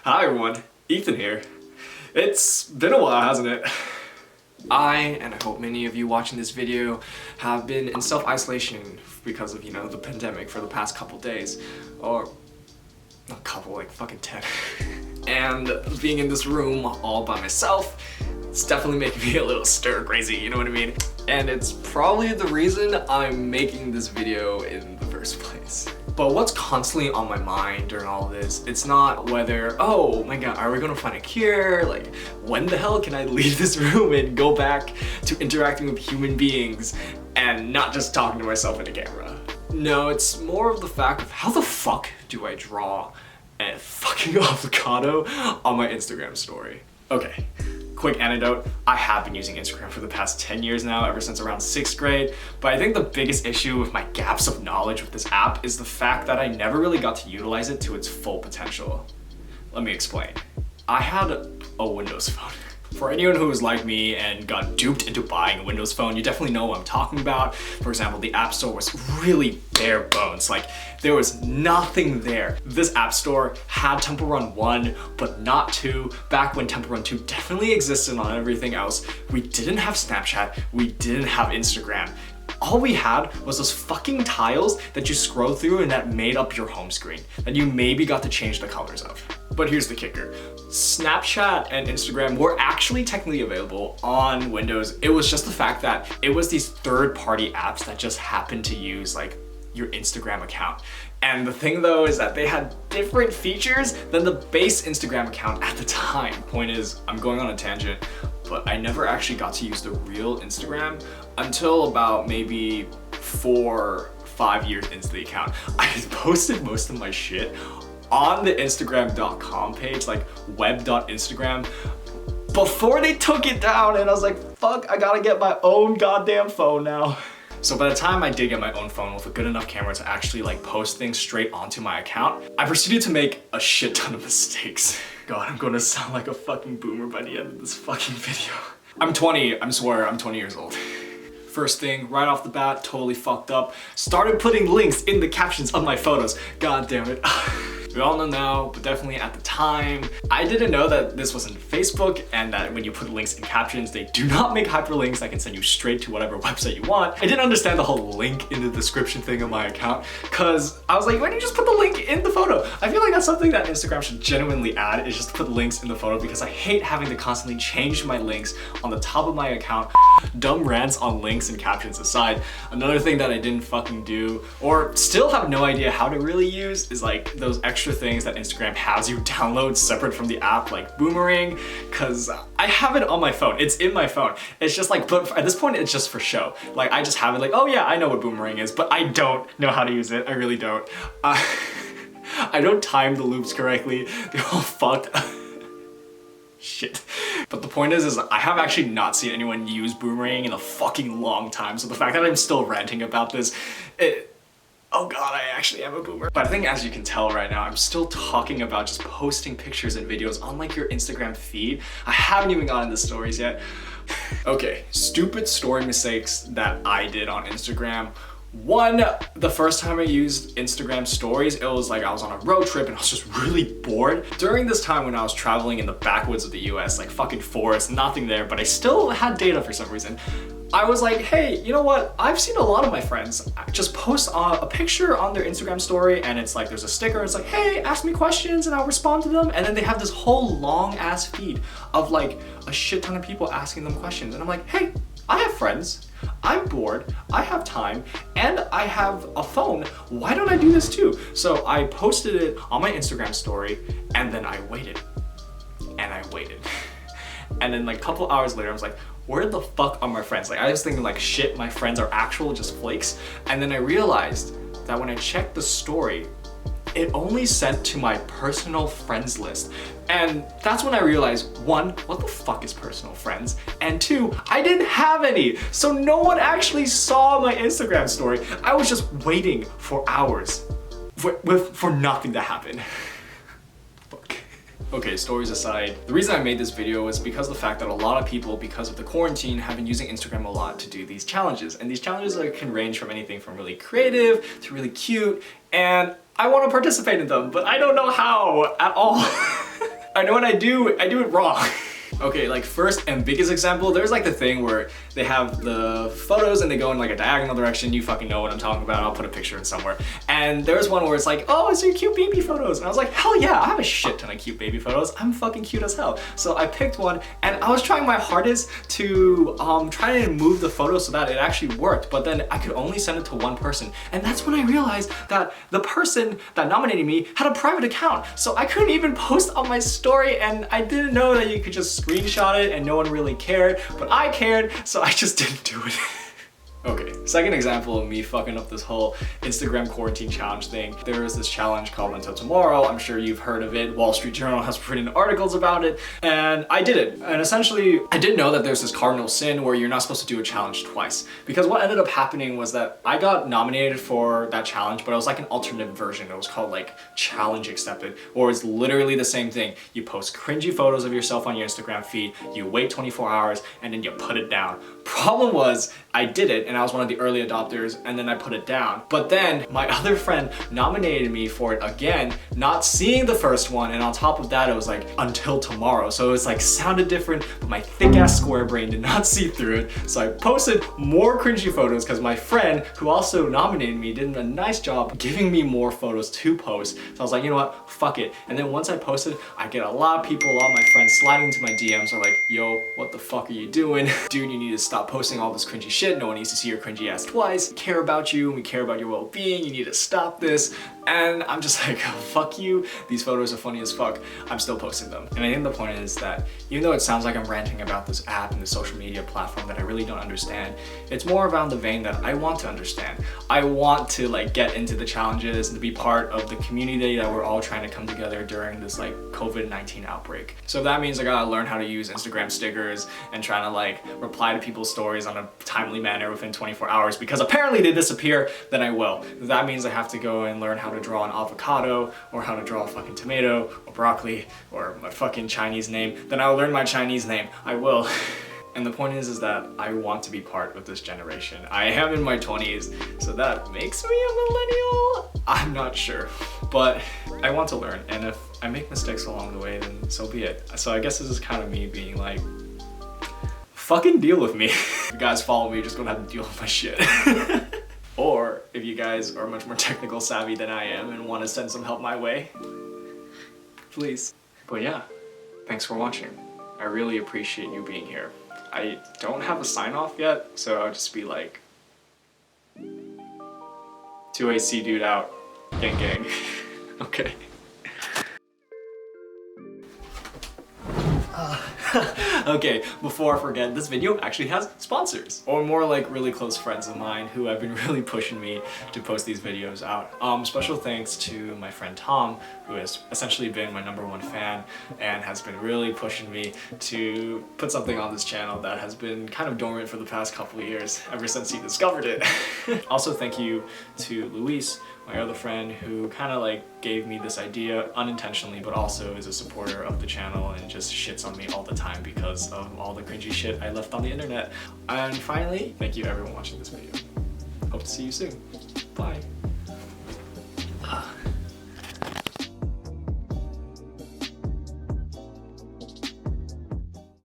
Hi everyone, Ethan here. It's been a while, hasn't it? And I hope many of you watching this video have been in self-isolation because of, the pandemic for the past couple days. Or, not couple, like fucking 10. And being in this room all by myself, it's definitely making me a little stir crazy, you know what I mean? And it's probably the reason I'm making this video in the first place. But what's constantly on my mind during all this, it's not whether, oh my god, are we gonna find a cure? Like, when the hell can I leave this room and go back to interacting with human beings and not just talking to myself in a camera? No, it's more of the fact of how the fuck do I draw a fucking avocado on my Instagram story? Okay. Quick anecdote, I have been using Instagram for the past 10 years now, ever since around 6th grade, but I think the biggest issue with my gaps of knowledge with this app is the fact that I never really got to utilize it to its full potential. Let me explain. I had a Windows phone. For anyone who was like me and got duped into buying a Windows phone, you definitely know what I'm talking about. For example, the App Store was really bare bones. Like, there was nothing there. This App Store had Temple Run 1, but not 2. Back when Temple Run 2 definitely existed on everything else. We didn't have Snapchat, we didn't have Instagram. All we had was those fucking tiles that you scroll through and that made up your home screen, that you maybe got to change the colors of. But here's the kicker. Snapchat and Instagram were actually technically available on Windows. It was just the fact that it was these third-party apps that just happened to use like your Instagram account. And the thing though is that they had different features than the base Instagram account at the time. Point is, I'm going on a tangent, but I never actually got to use the real Instagram until about maybe 4-5 years into the account. I posted most of my shit on the Instagram.com page, like web.instagram, before they took it down, and I was like, fuck, I gotta get my own goddamn phone now. So by the time I did get my own phone with a good enough camera to actually like post things straight onto my account, I proceeded to make a shit ton of mistakes. God, I'm gonna sound like a fucking boomer by the end of this fucking video. I'm 20, I swear, I'm 20 years old. First thing, right off the bat, totally fucked up. Started putting links in the captions of my photos. God damn it. We all know now, but definitely at the time, I didn't know that this wasn't Facebook and that when you put links in captions, they do not make hyperlinks that can send you straight to whatever website you want. I didn't understand the whole link in the description thing of my account because I was like, why don't you just put the link in the photo? I feel like that's something that Instagram should genuinely add, is just put links in the photo, because I hate having to constantly change my links on the top of my account. Dumb rants on links and captions aside, another thing that I didn't fucking do, or still have no idea how to really use, is like those extra things that Instagram has you download separate from the app, like Boomerang, because I have it on my phone. It's in my phone. It's just like, but at this point, it's just for show. Like, I just have it like, oh yeah, I know what Boomerang is, but I don't know how to use it. I really don't. I don't time the loops correctly. They're all fucked. Shit. But the point is I have actually not seen anyone use Boomerang in a fucking long time, so the fact that I'm still ranting about this, oh god, I actually am a boomer. But I think as you can tell right now, I'm still talking about just posting pictures and videos on like your Instagram feed. I haven't even gotten into stories yet. Okay, stupid story mistakes that I did on Instagram. One, the first time I used Instagram stories, it was like I was on a road trip and I was just really bored. During this time when I was traveling in the backwoods of the US, like fucking forest, nothing there, but I still had data for some reason. I was like, hey, you know what? I've seen a lot of my friends just post a picture on their Instagram story and it's like, there's a sticker, it's like, hey, ask me questions and I'll respond to them. And then they have this whole long ass feed of like a shit ton of people asking them questions. And I'm like, hey, I have friends, I'm bored, I have time, and I have a phone. Why don't I do this too? So I posted it on my Instagram story and then I waited. And I waited. And then like a couple hours later, I was like, where the fuck are my friends? Like, I was thinking like, shit, my friends are actual just flakes. And then I realized that when I checked the story, it only sent to my personal friends list. And that's when I realized, one, what the fuck is personal friends? And two, I didn't have any. So no one actually saw my Instagram story. I was just waiting for hours for nothing to happen. Fuck. Okay, stories aside, the reason I made this video is because of the fact that a lot of people, because of the quarantine, have been using Instagram a lot to do these challenges. And these challenges can range from anything from really creative to really cute, and I want to participate in them, but I don't know how at all. And when I do it wrong. Okay, like first and biggest example, there's like the thing where they have the photos and they go in like a diagonal direction. You fucking know what I'm talking about. I'll put a picture in somewhere. And there's one where it's like, oh, it's your cute baby photos. And I was like, hell yeah, I have a shit ton of cute baby photos. I'm fucking cute as hell. So I picked one and I was trying my hardest to try and move the photo so that it actually worked. But then I could only send it to one person. And that's when I realized that the person that nominated me had a private account. So I couldn't even post on my story, and I didn't know that you could just screenshot it and no one really cared, but I cared, so I just didn't do it. Okay, second example of me fucking up this whole Instagram quarantine challenge thing. There is this challenge called Until Tomorrow. I'm sure you've heard of it. Wall Street Journal has written articles about it, and I did it. And essentially, I didn't know that there's this cardinal sin where you're not supposed to do a challenge twice. Because what ended up happening was that I got nominated for that challenge, but it was like an alternate version. It was called like Challenge Accepted, or it's literally the same thing. You post cringy photos of yourself on your Instagram feed, you wait 24 hours, and then you put it down. Problem was, I did it, and I was one of the early adopters, and then I put it down. But then my other friend nominated me for it again, not seeing the first one, and on top of that it was like Until Tomorrow. So it was like sounded different, but my thick ass square brain did not see through it. So I posted more cringy photos because my friend who also nominated me did a nice job giving me more photos to post. So I was like, you know what, fuck it. And then once I posted, I get a lot of people, a lot of my friends sliding into my DMs are like, yo, what the fuck are you doing? Dude, you need to stop posting all this cringy shit. No one needs to see your cringy ass twice. We care about you, and we care about your well-being. You need to stop this. And I'm just like, oh, fuck you. These photos are funny as fuck. I'm still posting them. And I think the point is that even though it sounds like I'm ranting about this app and the social media platform that I really don't understand, it's more around the vein that I want to understand. I want to like get into the challenges and to be part of the community that we're all trying to come together during this like COVID-19 outbreak. So that means I gotta learn how to use Instagram stickers and trying to like reply to people's stories on a timely manner within 24 hours because apparently they disappear, then I will. That means I have to go and learn how to draw an avocado or how to draw a fucking tomato or broccoli or my fucking Chinese name. Then I'll learn my Chinese name. I will. And the point is that I want to be part of this generation. I am in my 20s, so that makes me a millennial? I'm not sure, but I want to learn, and if I make mistakes along the way, then so be it. So I guess this is kind of me being like, fucking deal with me. If you guys follow me, you're just gonna have to deal with my shit. Or if you guys are much more technical savvy than I am and want to send some help my way, please. But yeah, thanks for watching. I really appreciate you being here. I don't have a sign off yet, so I'll just be like, 2AC dude out, gang gang. Okay. Okay, before I forget, this video actually has sponsors, or more like really close friends of mine who have been really pushing me to post these videos out. Special thanks to my friend Tom, who has essentially been my #1 fan and has been really pushing me to put something on this channel that has been kind of dormant for the past couple of years, ever since he discovered it. Also thank you to Luis, my other friend, who kind of like gave me this idea unintentionally, but also is a supporter of the channel and just shits on me all the time because of all the cringy shit I left on the internet. And finally, thank you everyone watching this video. Hope to see you soon. Bye.